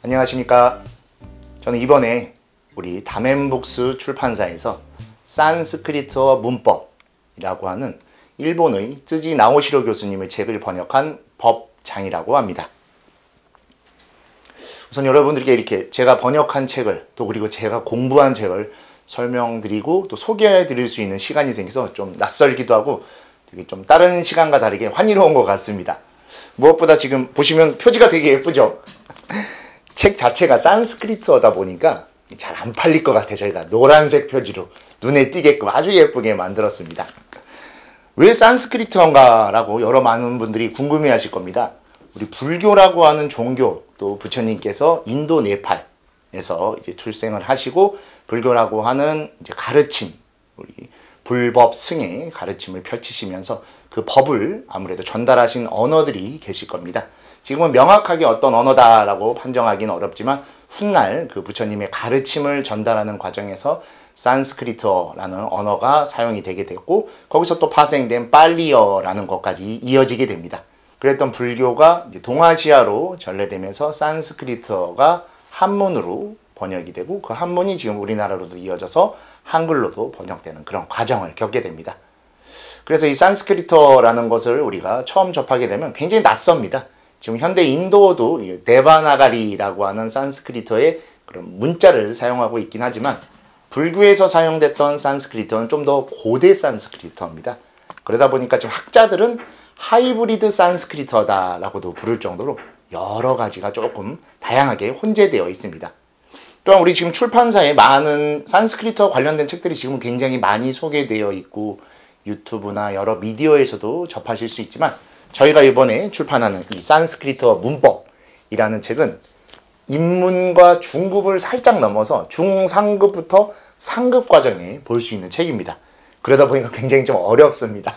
안녕하십니까. 저는 이번에 우리 다멘북스 출판사에서 산스크리트어 문법이라고 하는 일본의 쯔지 나오시로 교수님의 책을 번역한 법장이라고 합니다. 우선 여러분들께 이렇게 제가 번역한 책을 또 그리고 제가 공부한 책을 설명드리고 또 소개해 드릴 수 있는 시간이 생겨서 좀 낯설기도 하고 되게 좀 다른 시간과 다르게 환희로운 것 같습니다. 무엇보다 지금 보시면 표지가 되게 예쁘죠? 책 자체가 산스크리트어다 보니까 잘 안 팔릴 것 같아요. 저희가 노란색 표지로 눈에 띄게끔 아주 예쁘게 만들었습니다. 왜 산스크리트어인가 라고 여러 많은 분들이 궁금해 하실 겁니다. 우리 불교라고 하는 종교, 또 부처님께서 인도 네팔에서 이제 출생을 하시고 불교라고 하는 이제 가르침, 우리 불법 승의 가르침을 펼치시면서 그 법을 아무래도 전달하신 언어들이 계실 겁니다. 지금은 명확하게 어떤 언어다라고 판정하기는 어렵지만 훗날 그 부처님의 가르침을 전달하는 과정에서 산스크리트어라는 언어가 사용이 되게 됐고 거기서 또 파생된 빨리어라는 것까지 이어지게 됩니다. 그랬던 불교가 이제 동아시아로 전래되면서 산스크리트어가 한문으로 번역이 되고 그 한문이 지금 우리나라로도 이어져서 한글로도 번역되는 그런 과정을 겪게 됩니다. 그래서 이 산스크리트어라는 것을 우리가 처음 접하게 되면 굉장히 낯섭니다. 지금 현대 인도도 데바나가리라고 하는 산스크리트어의 그런 문자를 사용하고 있긴 하지만 불교에서 사용됐던 산스크리트어는 좀 더 고대 산스크리트어입니다. 그러다 보니까 지금 학자들은 하이브리드 산스크리트어다라고도 부를 정도로 여러 가지가 조금 다양하게 혼재되어 있습니다. 또한 우리 지금 출판사에 많은 산스크리트어 관련된 책들이 지금 굉장히 많이 소개되어 있고 유튜브나 여러 미디어에서도 접하실 수 있지만 저희가 이번에 출판하는 이 산스크리트어 문법이라는 책은 입문과 중급을 살짝 넘어서 중상급부터 상급 과정에 볼 수 있는 책입니다. 그러다 보니까 굉장히 좀 어렵습니다.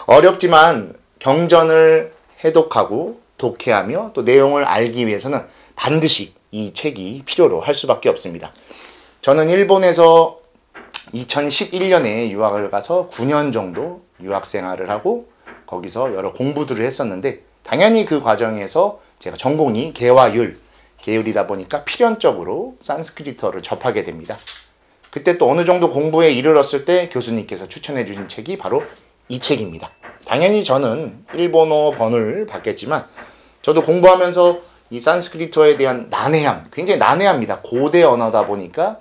어렵지만 경전을 해독하고 독해하며 또 내용을 알기 위해서는 반드시 이 책이 필요로 할 수밖에 없습니다. 저는 일본에서 2011년에 유학을 가서 9년 정도 유학 생활을 하고 거기서 여러 공부들을 했었는데 당연히 그 과정에서 제가 전공이 계율이다 보니까 필연적으로 산스크리트어를 접하게 됩니다. 그때 또 어느 정도 공부에 이르렀을 때 교수님께서 추천해 주신 책이 바로 이 책입니다. 당연히 저는 일본어 번을 받겠지만 저도 공부하면서 이 산스크리트어에 대한 난해함, 굉장히 난해합니다. 고대 언어다 보니까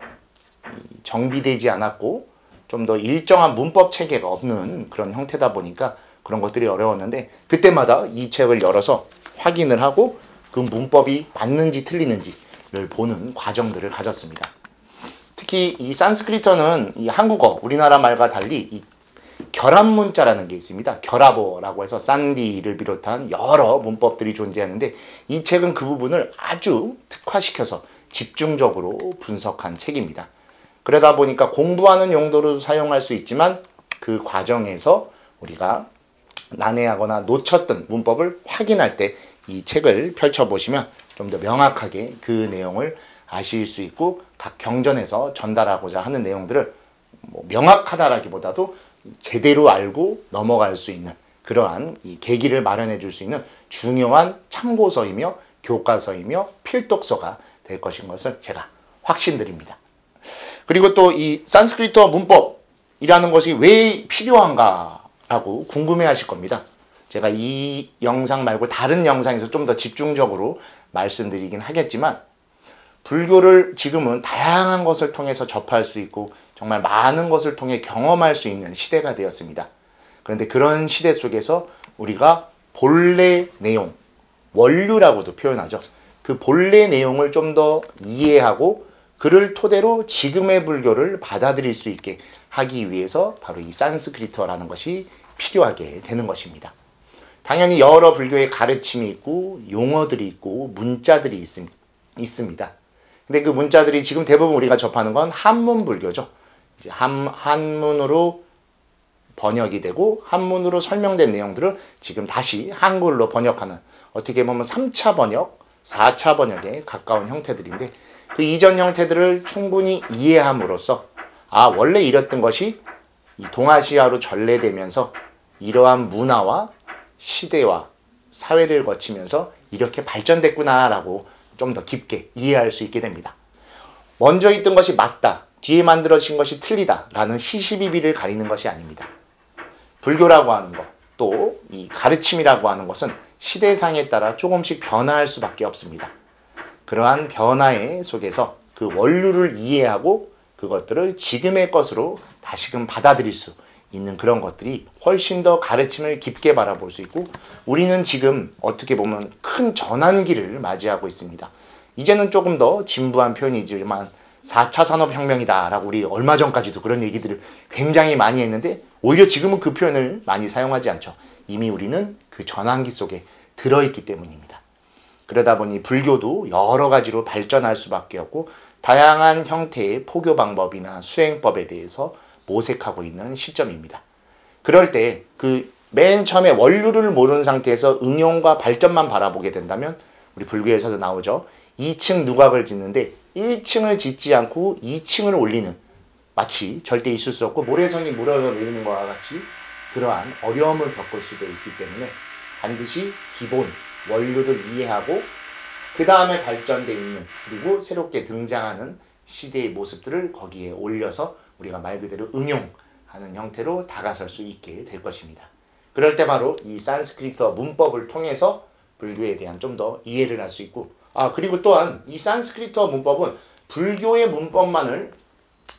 정비되지 않았고 좀 더 일정한 문법 체계가 없는 그런 형태다 보니까 그런 것들이 어려웠는데 그때마다 이 책을 열어서 확인을 하고 그 문법이 맞는지 틀리는지를 보는 과정들을 가졌습니다. 특히 이 산스크리트어는 이 한국어, 우리나라 말과 달리 이 결합문자라는 게 있습니다. 결합어라고 해서 산디를 비롯한 여러 문법들이 존재하는데 이 책은 그 부분을 아주 특화시켜서 집중적으로 분석한 책입니다. 그러다 보니까 공부하는 용도로 사용할 수 있지만 그 과정에서 우리가 난해하거나 놓쳤던 문법을 확인할 때 이 책을 펼쳐보시면 좀 더 명확하게 그 내용을 아실 수 있고 각 경전에서 전달하고자 하는 내용들을 명확하다라기보다도 제대로 알고 넘어갈 수 있는 그러한 이 계기를 마련해 줄 수 있는 중요한 참고서이며 교과서이며 필독서가 될 것인 것을 제가 확신드립니다. 그리고 또 이 산스크리트어 문법이라는 것이 왜 필요한가라고 궁금해 하실 겁니다. 제가 이 영상 말고 다른 영상에서 좀 더 집중적으로 말씀드리긴 하겠지만 불교를 지금은 다양한 것을 통해서 접할 수 있고 정말 많은 것을 통해 경험할 수 있는 시대가 되었습니다. 그런데 그런 시대 속에서 우리가 본래 내용, 원류라고도 표현하죠. 그 본래 내용을 좀 더 이해하고 그를 토대로 지금의 불교를 받아들일 수 있게 하기 위해서 바로 이 산스크리트어라는 것이 필요하게 되는 것입니다. 당연히 여러 불교의 가르침이 있고 용어들이 있고 문자들이 있습니다. 근데 그 문자들이 지금 대부분 우리가 접하는 건 한문 불교죠. 이제 한문으로 번역이 되고 한문으로 설명된 내용들을 지금 다시 한글로 번역하는 어떻게 보면 3차 번역, 4차 번역에 가까운 형태들인데 그 이전 형태들을 충분히 이해함으로써 원래 이랬던 것이 이 동아시아로 전래되면서 이러한 문화와 시대와 사회를 거치면서 이렇게 발전됐구나라고 좀 더 깊게 이해할 수 있게 됩니다. 먼저 있던 것이 맞다, 뒤에 만들어진 것이 틀리다 라는 시시비비를 가리는 것이 아닙니다. 불교라고 하는 것, 또 이 가르침이라고 하는 것은 시대상에 따라 조금씩 변화할 수밖에 없습니다. 그러한 변화의 속에서 그 원류를 이해하고 그것들을 지금의 것으로 다시금 받아들일 수 있는 그런 것들이 훨씬 더 가르침을 깊게 바라볼 수 있고, 우리는 지금 어떻게 보면 큰 전환기를 맞이하고 있습니다. 이제는 조금 더 진부한 표현이지만 4차 산업혁명이다 라고 우리 얼마 전까지도 그런 얘기들을 굉장히 많이 했는데, 오히려 지금은 그 표현을 많이 사용하지 않죠. 이미 우리는 그 전환기 속에 들어있기 때문입니다. 그러다 보니 불교도 여러 가지로 발전할 수밖에 없고, 다양한 형태의 포교 방법이나 수행법에 대해서 모색하고 있는 시점입니다. 그럴 때 그 맨 처음에 원류를 모르는 상태에서 응용과 발전만 바라보게 된다면, 우리 불교에서도 나오죠. 2층 누각을 짓는데 1층을 짓지 않고 2층을 올리는, 마치 절대 있을 수 없고 모래성이 물어서 내리는 것과 같이 그러한 어려움을 겪을 수도 있기 때문에 반드시 기본 원류를 이해하고 그 다음에 발전되어 있는, 그리고 새롭게 등장하는 시대의 모습들을 거기에 올려서 우리가 말 그대로 응용하는 형태로 다가설 수 있게 될 것입니다. 그럴 때 바로 이 산스크리트어 문법을 통해서 불교에 대한 좀 더 이해를 할 수 있고, 그리고 또한 이 산스크리트어 문법은 불교의 문법만을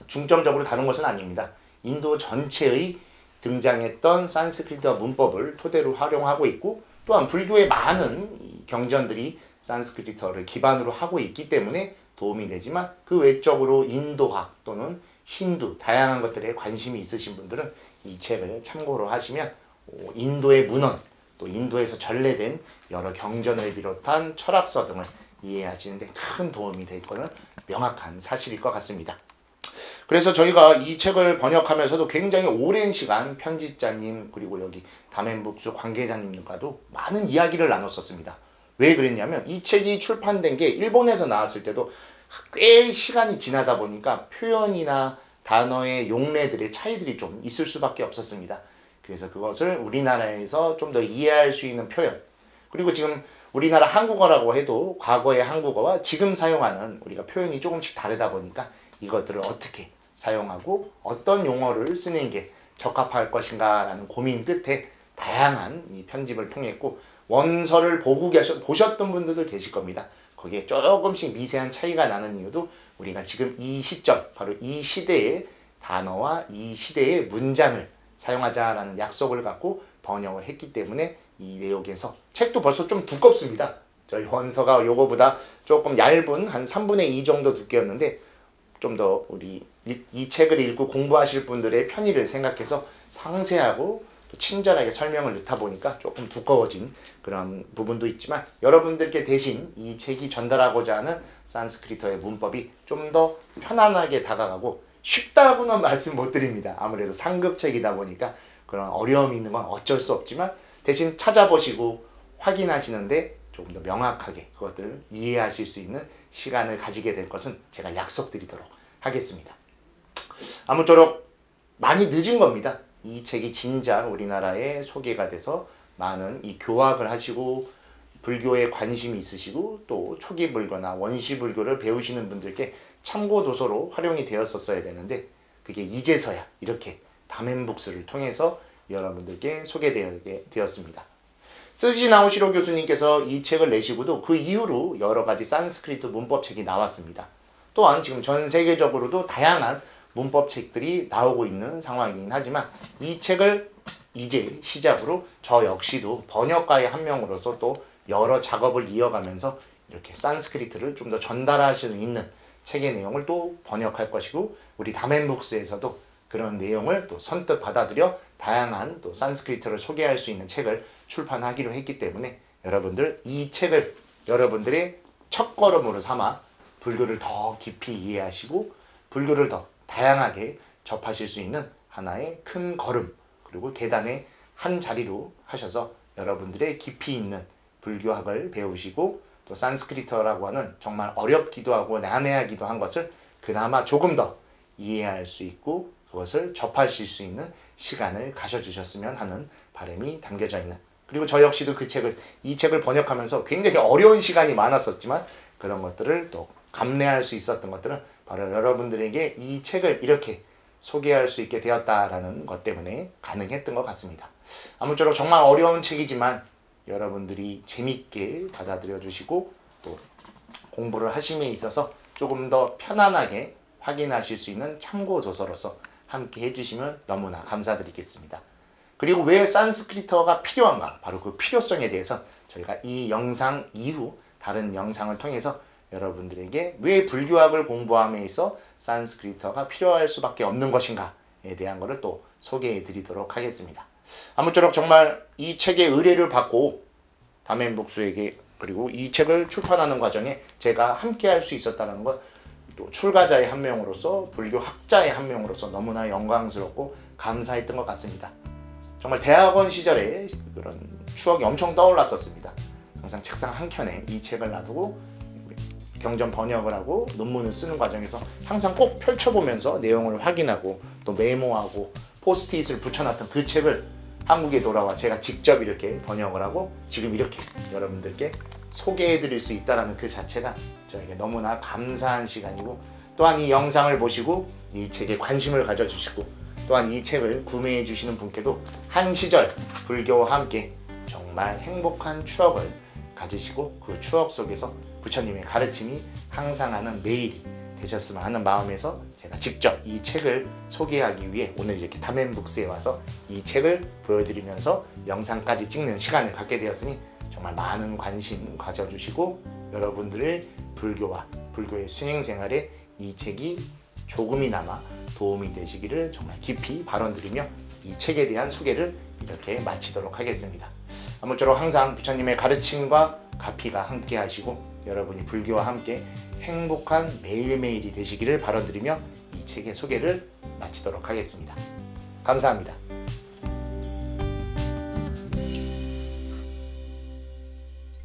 중점적으로 다룬 것은 아닙니다. 인도 전체의 등장했던 산스크리트어 문법을 토대로 활용하고 있고, 또한 불교의 많은 경전들이 산스크리트어를 기반으로 하고 있기 때문에 도움이 되지만, 그 외적으로 인도학 또는 힌두 다양한 것들에 관심이 있으신 분들은 이 책을 참고로 하시면 인도의 문헌, 또 인도에서 전래된 여러 경전을 비롯한 철학서 등을 이해하시는 데 큰 도움이 될 것은 명확한 사실일 것 같습니다. 그래서 저희가 이 책을 번역하면서도 굉장히 오랜 시간 편집자님, 그리고 여기 다멘북스 관계자님과도 많은 이야기를 나눴었습니다. 왜 그랬냐면, 이 책이 출판된 게 일본에서 나왔을 때도 꽤 시간이 지나다 보니까 표현이나 단어의 용례들의 차이들이 좀 있을 수밖에 없었습니다. 그래서 그것을 우리나라에서 좀 더 이해할 수 있는 표현, 그리고 지금 우리나라 한국어라고 해도 과거의 한국어와 지금 사용하는 우리가 표현이 조금씩 다르다 보니까 이것들을 어떻게 사용하고 어떤 용어를 쓰는 게 적합할 것인가 라는 고민 끝에 다양한 이 편집을 통했고, 원서를 보셨던 분들도 계실 겁니다. 거기에 조금씩 미세한 차이가 나는 이유도 우리가 지금 이 시점, 바로 이 시대의 단어와 이 시대의 문장을 사용하자라는 약속을 갖고 번역을 했기 때문에 이 내용에서, 책도 벌써 좀 두껍습니다. 저희 원서가 요거보다 조금 얇은 한 3분의 2 정도 두께였는데, 좀 더 우리 이 책을 읽고 공부하실 분들의 편의를 생각해서 상세하고 또 친절하게 설명을 넣다 보니까 조금 두꺼워진 그런 부분도 있지만, 여러분들께 대신 이 책이 전달하고자 하는 산스크리트어의 문법이 좀 더 편안하게 다가가고, 쉽다고는 말씀 못 드립니다. 아무래도 상급책이다 보니까 그런 어려움이 있는 건 어쩔 수 없지만, 대신 찾아보시고 확인하시는데 조금 더 명확하게 그것들을 이해하실 수 있는 시간을 가지게 될 것은 제가 약속드리도록 하겠습니다. 아무쪼록 많이 늦은 겁니다. 이 책이 진작 우리나라에 소개가 돼서 많은 이 교학을 하시고 불교에 관심이 있으시고 또 초기 불교나 원시 불교를 배우시는 분들께 참고 도서로 활용이 되었었어야 되는데, 그게 이제서야 이렇게 다멘북스를 통해서 여러분들께 소개되게 되었습니다. 쯔지 나오시로 교수님께서 이 책을 내시고도 그 이후로 여러 가지 산스크리트 문법책이 나왔습니다. 또한 지금 전 세계적으로도 다양한 문법책들이 나오고 있는 상황이긴 하지만, 이 책을 이제 시작으로 저 역시도 번역가의 한 명으로서 또 여러 작업을 이어가면서 이렇게 산스크리트를 좀 더 전달할 수 있는 책의 내용을 또 번역할 것이고, 우리 다멘북스에서도 그런 내용을 또 선뜻 받아들여 다양한 또 산스크리트를 소개할 수 있는 책을 출판하기로 했기 때문에, 여러분들 이 책을 여러분들의 첫걸음으로 삼아 불교를 더 깊이 이해하시고 불교를 더 다양하게 접하실 수 있는 하나의 큰 걸음, 그리고 계단의 한 자리로 하셔서 여러분들의 깊이 있는 불교학을 배우시고, 또 산스크리트어라고 하는 정말 어렵기도 하고 난해하기도 한 것을 그나마 조금 더 이해할 수 있고 그것을 접하실 수 있는 시간을 가져주셨으면 하는 바람이 담겨져 있는 그리고 저 역시도 이 책을 번역하면서 굉장히 어려운 시간이 많았었지만 그런 것들을 또 감내할 수 있었던 것들은 바로 여러분들에게 이 책을 이렇게 소개할 수 있게 되었다라는 것 때문에 가능했던 것 같습니다. 아무쪼록 정말 어려운 책이지만 여러분들이 재밌게 받아들여 주시고 또 공부를 하심에 있어서 조금 더 편안하게 확인하실 수 있는 참고 도서로서 함께 해주시면 너무나 감사드리겠습니다. 그리고 왜 산스크리트어가 필요한가? 바로 그 필요성에 대해서 저희가 이 영상 이후 다른 영상을 통해서 여러분들에게 왜 불교학을 공부함에 있어 산스크리트어가 필요할 수밖에 없는 것인가에 대한 것을 또 소개해 드리도록 하겠습니다. 아무쪼록 정말 이 책의 의뢰를 받고 다멘북스에게 그리고 이 책을 출판하는 과정에 제가 함께 할 수 있었다는 것, 또 출가자의 한 명으로서 불교 학자의 한 명으로서 너무나 영광스럽고 감사했던 것 같습니다. 정말 대학원 시절에 그런 추억이 엄청 떠올랐었습니다. 항상 책상 한켠에 이 책을 놔두고 경전 번역을 하고 논문을 쓰는 과정에서 항상 꼭 펼쳐보면서 내용을 확인하고 또 메모하고 포스트잇을 붙여놨던 그 책을 한국에 돌아와 제가 직접 이렇게 번역을 하고 지금 이렇게 여러분들께 소개해드릴 수 있다는 그 자체가 저에게 너무나 감사한 시간이고, 또한 이 영상을 보시고 이 책에 관심을 가져주시고 또한 이 책을 구매해 주시는 분께도 한 시절 불교와 함께 정말 행복한 추억을 가지시고 그 추억 속에서 부처님의 가르침이 항상하는 매일이 되셨으면 하는 마음에서 제가 직접 이 책을 소개하기 위해 오늘 이렇게 다멘북스에 와서 이 책을 보여드리면서 영상까지 찍는 시간을 갖게 되었으니 정말 많은 관심 가져주시고 여러분들의 불교와 불교의 수행생활에 이 책이 조금이나마 도움이 되시기를 정말 깊이 발언드리며 이 책에 대한 소개를 이렇게 마치도록 하겠습니다. 아무쪼록 항상 부처님의 가르침과 가피가 함께 하시고 여러분이 불교와 함께 행복한 매일매일이 되시기를 발언드리며 이 책의 소개를 마치도록 하겠습니다. 감사합니다.